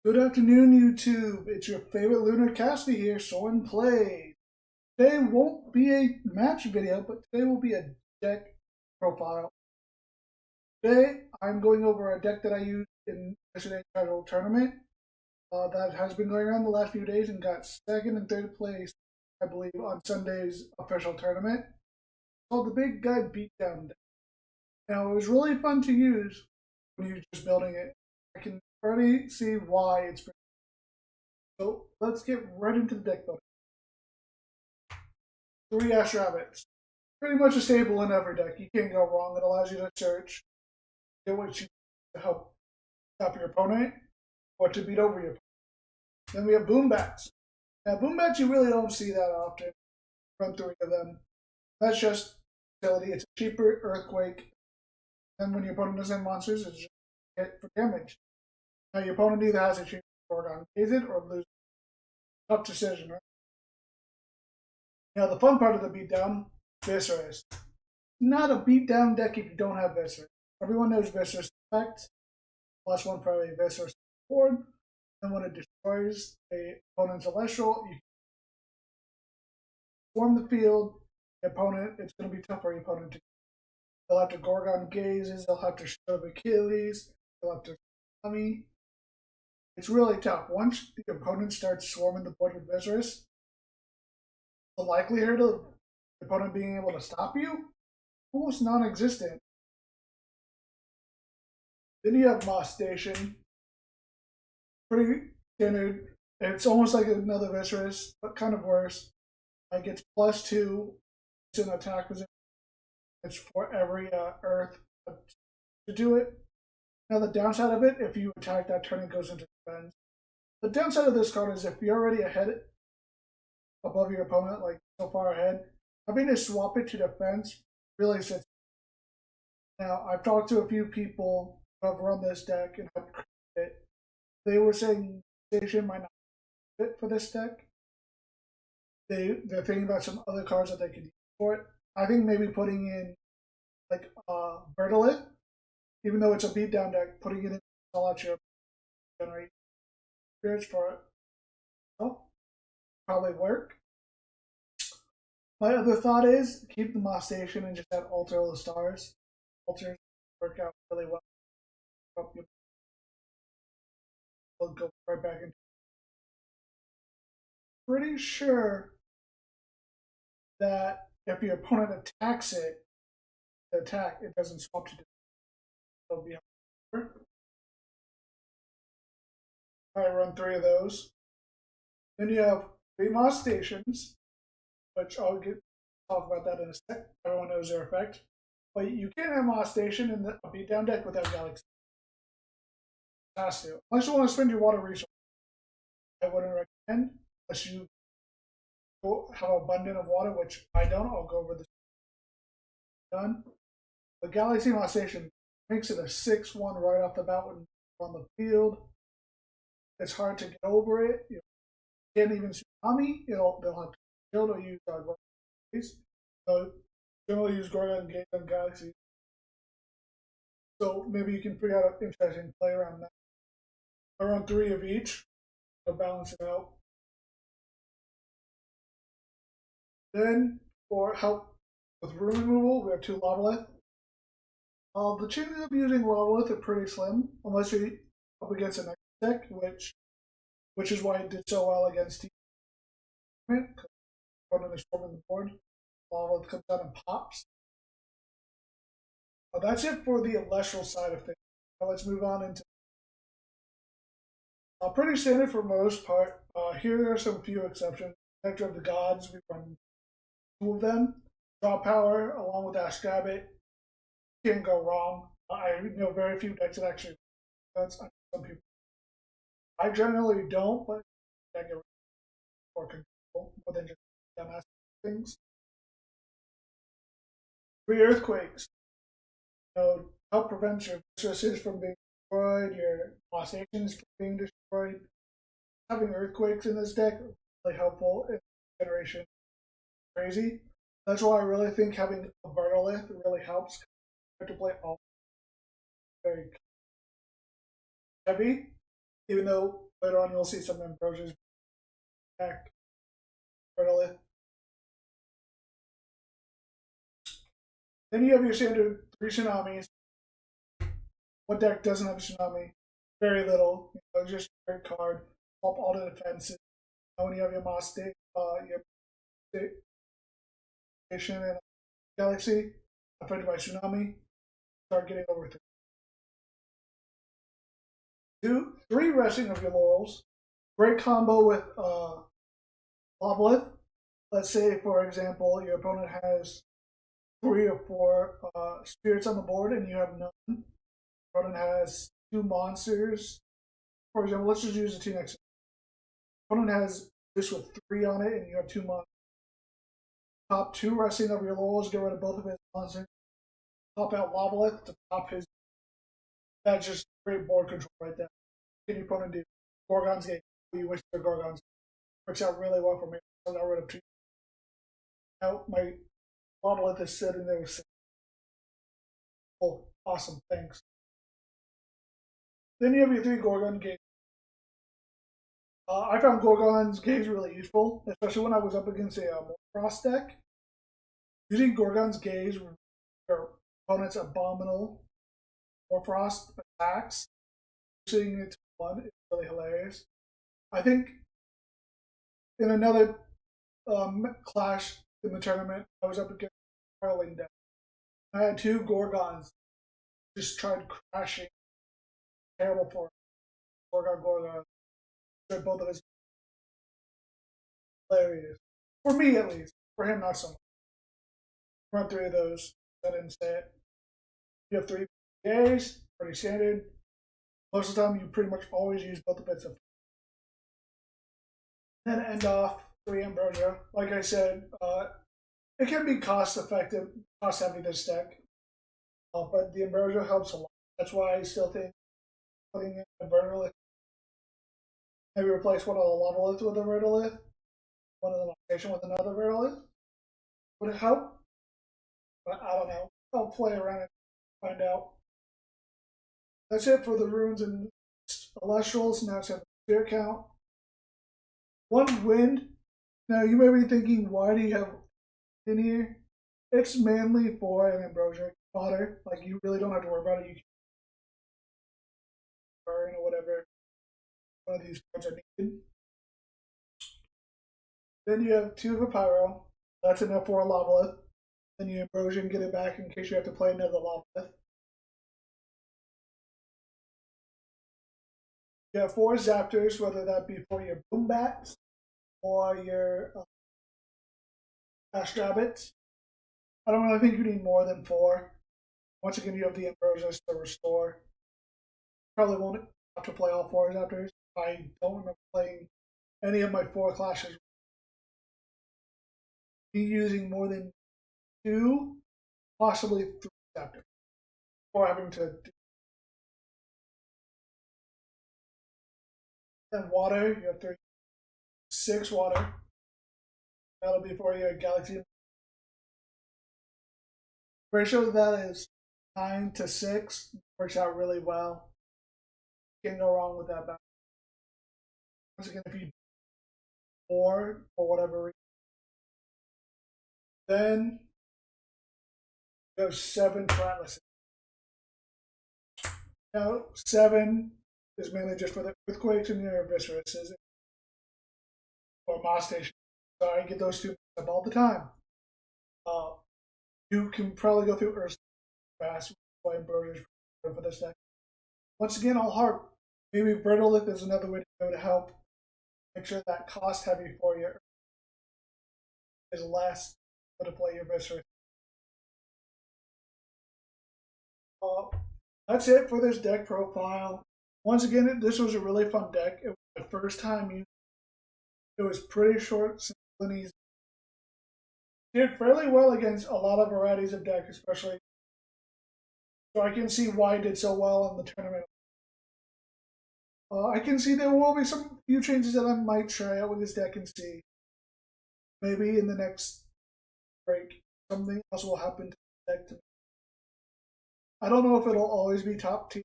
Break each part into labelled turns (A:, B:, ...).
A: Good afternoon, YouTube. It's your favorite Lunar Caster here, Soren Plays. Today won't be a match video, but today will be a deck profile. Today, I'm going over a deck that I used in yesterday's casual tournament that has been going around the last few days and got second and third place, I believe, on Sunday's official tournament. It's called the Big Guy Beatdown deck. Now, it was really fun to use when you're just building it. I can already see why it's been. So let's get right into the deck building. 3 Ash Rabbits. Pretty much a staple in every deck. You can't go wrong. It allows you to search, get what you need to help stop your opponent or to beat over your opponent. Then we have Boom Bats. Now, Boom Bats you really don't see that often. Run 3 of them. That's just utility. It's a cheaper Earthquake. And when your opponent doesn't have monsters, it's just hit for damage. Now, your opponent either has a cheaper Gorgon, gaze it, or lose. Tough decision, right? Now, the fun part of the beatdown, Viscerous. Not a beatdown deck if you don't have Viscerous. Everyone knows Viscerous effect. Plus 1 for a Viscerous board. And when it destroys the opponent's Elestral, you swarm the field. The opponent, it's going to be tough for your opponent to. They'll have to Gorgon Gazes, they'll have to shove Achilles, they'll have to Tummy. It's really tough. Once the opponent starts swarming the board with Viscerous, the likelihood of the opponent being able to stop you almost non-existent. Then you have Moss Station. Pretty standard. It's almost like another Viscerous, but kind of worse. Like it's +2. It's an attack position. It's for every Earth to do it. Now the downside of it, if you attack that turn, it goes into defense. The downside of this card is if you're already ahead above your opponent, like so far ahead, having to swap it to defense really sits. Now I've talked to a few people who have run this deck and have created it. They were saying Station might not fit for this deck. They're thinking about some other cards that they could use for it. I think maybe putting in like Bertolith, even though it's a beatdown deck, putting it in all out your generate spirits for it. Oh, probably work. My other thought is keep the Moss Station and just add Alter all the stars. Alters work out really well. We'll go right back into. Pretty sure that if your opponent attacks it, the attack, it doesn't swap to. It'll be. I run 3 of those. Then you have 3 Moss Stations, which I'll talk about that in a sec. Everyone knows their effect. But you can't have Moss Station in the beatdown deck without Galaxy. It has to. Unless you want to spend your water resource. I wouldn't recommend. Unless you have abundant of water, which I don't. I'll go over this. Done. The Galaxy Moss Station makes it a 6-1 right off the bat when on the field. It's hard to get over it. You can't even tsunami. They'll have to kill or use Gorgon Gaze. So generally use Gorgon Gaze on Galaxy. So maybe you can figure out an interesting play around that. Around 3 of each. To balance it out. Then for help with room removal, we have 2 Lavalith. The chances of using Lavalith are pretty slim, unless you're up against an deck, which is why it did so well against Team. Because opponent is forming the board, Lavalith comes out and pops. That's it for the Elestral side of things. Now let's move on into pretty standard for most part. Here are some few exceptions. Nectar of the Gods, we run 2 of them. Draw power along with Ash Rabbit. Can't go wrong. I know very few decks that actually. That's some people. I generally don't, but I get more control more than just dumbass things. 3 Earthquakes. Help prevent your resources from being destroyed, your Moss Stations from being destroyed. Having Earthquakes in this deck is really helpful in generation. Crazy. That's why I really think having a Bertolith really helps. You have to play all very heavy, even though Later on, you'll see some Ambrosia's back. Then you have your standard 3 tsunamis. What deck doesn't have a tsunami? Very little. Just a great card. Help all the defenses. And when you have your your station and Galaxy affected by tsunami, start getting over 3 resting of your laurels. Great combo with Lobolith. Let's say, for example, your opponent has 3 or 4 spirits on the board and you have none. Your opponent has 2 monsters. For example, let's just use the 2 next. Your opponent has this with 3 on it and you have 2 monsters. Top 2 resting of your laurels, get rid of both of his monsters. Pop out Lobolith to top his. That's just great board control right there. What can your opponent do? Gorgon's Gate. You wish their Gorgon's Gate. Works out really well for me. I got rid of 2. Now my Lobolith is sitting there with 6. Oh, awesome, thanks. Then you have your 3 Gorgon Gates. I found Gorgon's Gaze really useful, especially when I was up against a Frost deck. Using Gorgon's Gaze with your opponent's abominable Frost attacks, pushing it to 1 is really hilarious. I think in another clash in the tournament, I was up against a Hurling deck. I had 2 Gorgons just tried crashing. Terrible for Gorgon. Both of his hilarious. For me, at least. For him, not so much. Run 3 of those. I didn't say it. You have 3 A's, pretty standard. Most of the time, you pretty much always use both of bits of. Then end off 3 Ambrosia. Like I said, it can be cost effective, cost heavy this deck. But the Ambrosia helps a lot. That's why I still think putting in a Vertilith. Maybe replace one of the Lobolith with a Vertilith, one of the location with another Vertilith. Would it help? But I don't know. I'll play around and find out. That's it for the runes and Elestrals. Now it's a spirit count. 1 wind. Now you may be thinking, why do you have in here? It's mainly for an Ambrosia fodder. Like, you really don't have to worry about it. You can burn or whatever. One of these cards are needed. Then you have 2 of a Pyro. That's enough for a Lobolith. Then you Ambrosia and get it back in case you have to play another Lobolith. You have 4 Zaptors, whether that be for your Boombats or your Astrabbits. I don't really think you need more than 4. Once again, you have the Ambrosias to restore. Probably won't have to play all 4 Zaptors. I don't remember playing any of my 4 clashes. Be using more than 2, possibly 3 Zaptors, or having to do. Then water, you have 6 water. That'll be for your Galaxy. Ratio of that is 9 to 6. Works out really well. Can't go wrong with that. Once again, if you 4 for whatever reason, then you have 7 Atlases. Now 7 is mainly just for the earthquakes and your viscerus, or Moss Station. So I get those 2 up all the time. You can probably go through Earth fast with Ambrosia for this deck. Once again, I'll harp. Maybe Vertilith is another way to go to help make sure that cost heavy for you is less to play your viscerus. That's it for this deck profile. Once again, this was a really fun deck. It was my first time using it. It was pretty short, simple, and easy. Did fairly well against a lot of varieties of deck, especially. So I can see why it did so well in the tournament. I can see there will be some few changes that I might try out with this deck and see. Maybe in the next break, something else will happen to the deck to me. I don't know if it'll always be top tier.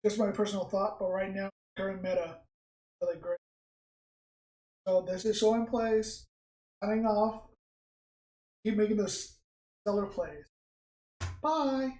A: just my personal thought, but right now, current meta, really great. So this is Show and Plays. Signing off. Keep making this stellar plays. Bye.